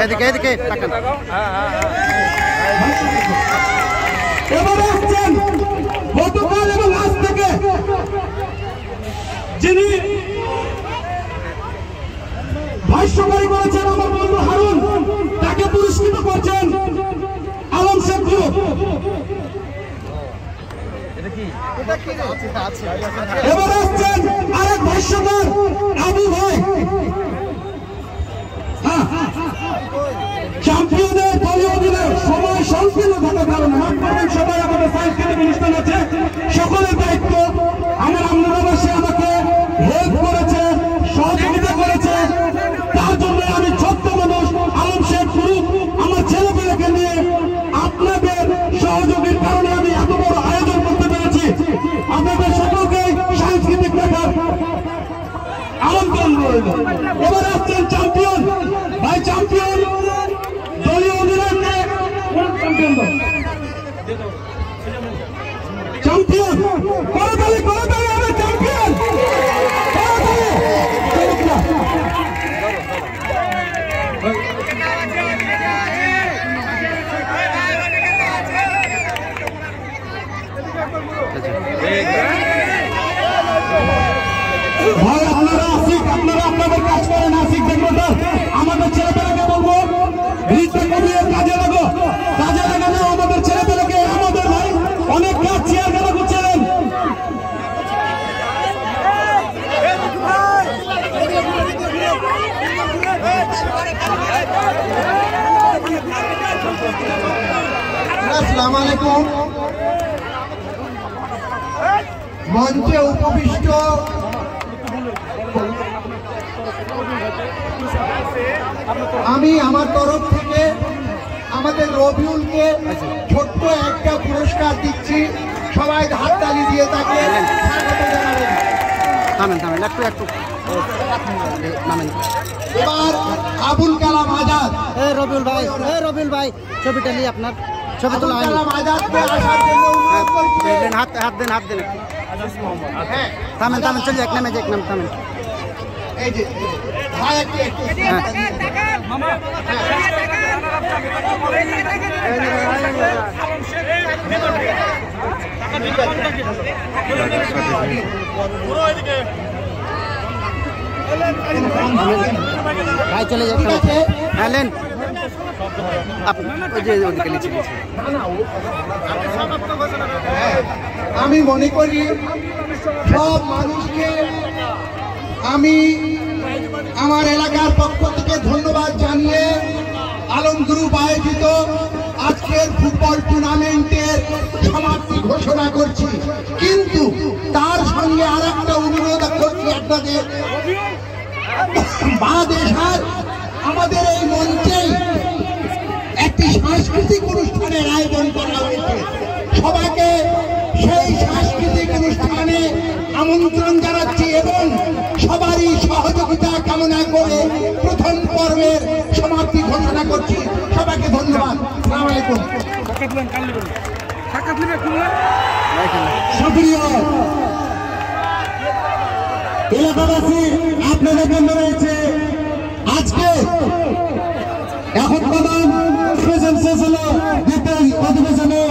এদিকে এদিকে এবারে আসছেন গতকাল এবং আজ থেকে যিনি ভাষ্যকারী করেছেন আমার বন্ধু হারুন, তাকে পুরস্কৃত করছেন আলম শেখ গ্রুপ। এবার আসছেন আরেক ভাষ্যকার আবু ভাই। চ্যাম্পিয়নের দলীয় দিনে সময় সংকীর্ণ থাকার কারণে মাঠ পাবেন সবাই। আমাদের সাংস্কৃতিক অনুষ্ঠান আছে, সকলের দায়িত্ব। আমার আমরাবাসী আমাকে হেল্প করেছে, সহযোগিতা করেছে, তার জন্য আমি ছোট্ট মানুষ আলম শেখ গ্রুপ আমার ছেলেমেয়েকে নিয়ে আপনাদের সহযোগীর কারণে আমি এত বড় আয়োজন করতে পেরেছি। আপনাদের সকলকে সাংস্কৃতিক দেখার আমন্ত্রণ রইল। এবার আসছেন চ্যাম্পিয়ন ভাই, চ্যাম্পিয়ন দলীয় অধিনায়ককে চ্যাম্পিয়ন করতালি করতালি আমি চ্যাম্পিয়ন ভাই। আপনারা আসিক, আপনারা আপনাদের কাজ করেন, আসিক দেখবেন। আমাদের ছেলেপেলেকে বলবো ভিড়টা কমিয়ে কাজে লাগো, কাজে লাগানো আমাদের ছেলেপেলেকে। আমাদের ভাই অনেক কাজ চেয়ার গেলা করছিলেন। আসসালামু আলাইকুম। মঞ্চে উপবিষ্ট আমি আমার তরফ থেকে আমাদের রবিউলকে ছোট্ট একটা পুরস্কার দিচ্ছি। সবাই হাততালি দিয়ে তাকে এবার আবুল কালাম আজাদ। রবিউল ভাই ছবিটা নিয়ে আপনার ছবি তোলা হয়। হাত দেন থামেন চলে যাক, নামে যাক, থামেন। এই যে ভাই ভাই চলে যাক। হ্যাঁ লেন আমি মনে করি সব মানুষকে আমি আমার এলাকার পক্ষ থেকে ধন্যবাদ জানিয়ে আলম গ্রুপ আয়োজিত আজকের ফুটবল টুর্নামেন্টের সমাপ্তি ঘোষণা করছি। কিন্তু তার সঙ্গে আর একটা অনুরোধ করছি আপনাদের, বাংলাদেশের আমাদের এই মঞ্চেই একটি সাংস্কৃতিক অনুষ্ঠানের আয়োজন করা হয়েছে। সবাইকে সেই সাংস্কৃতিক অনুষ্ঠানে আমন্ত্রণ জানাচ্ছি এবং সবারই সহযোগিতা কামনা করে প্রথম পর্বের সমাপ্তি ঘোষণা করছি। সবাইকে ধন্যবাদ। আসসালামু আলাইকুম। এলাকাবাসী আপনাদের জন্য রয়েছে আজকে এখন প্রধান শেষ হলো দ্বিতীয় অধিবেশনে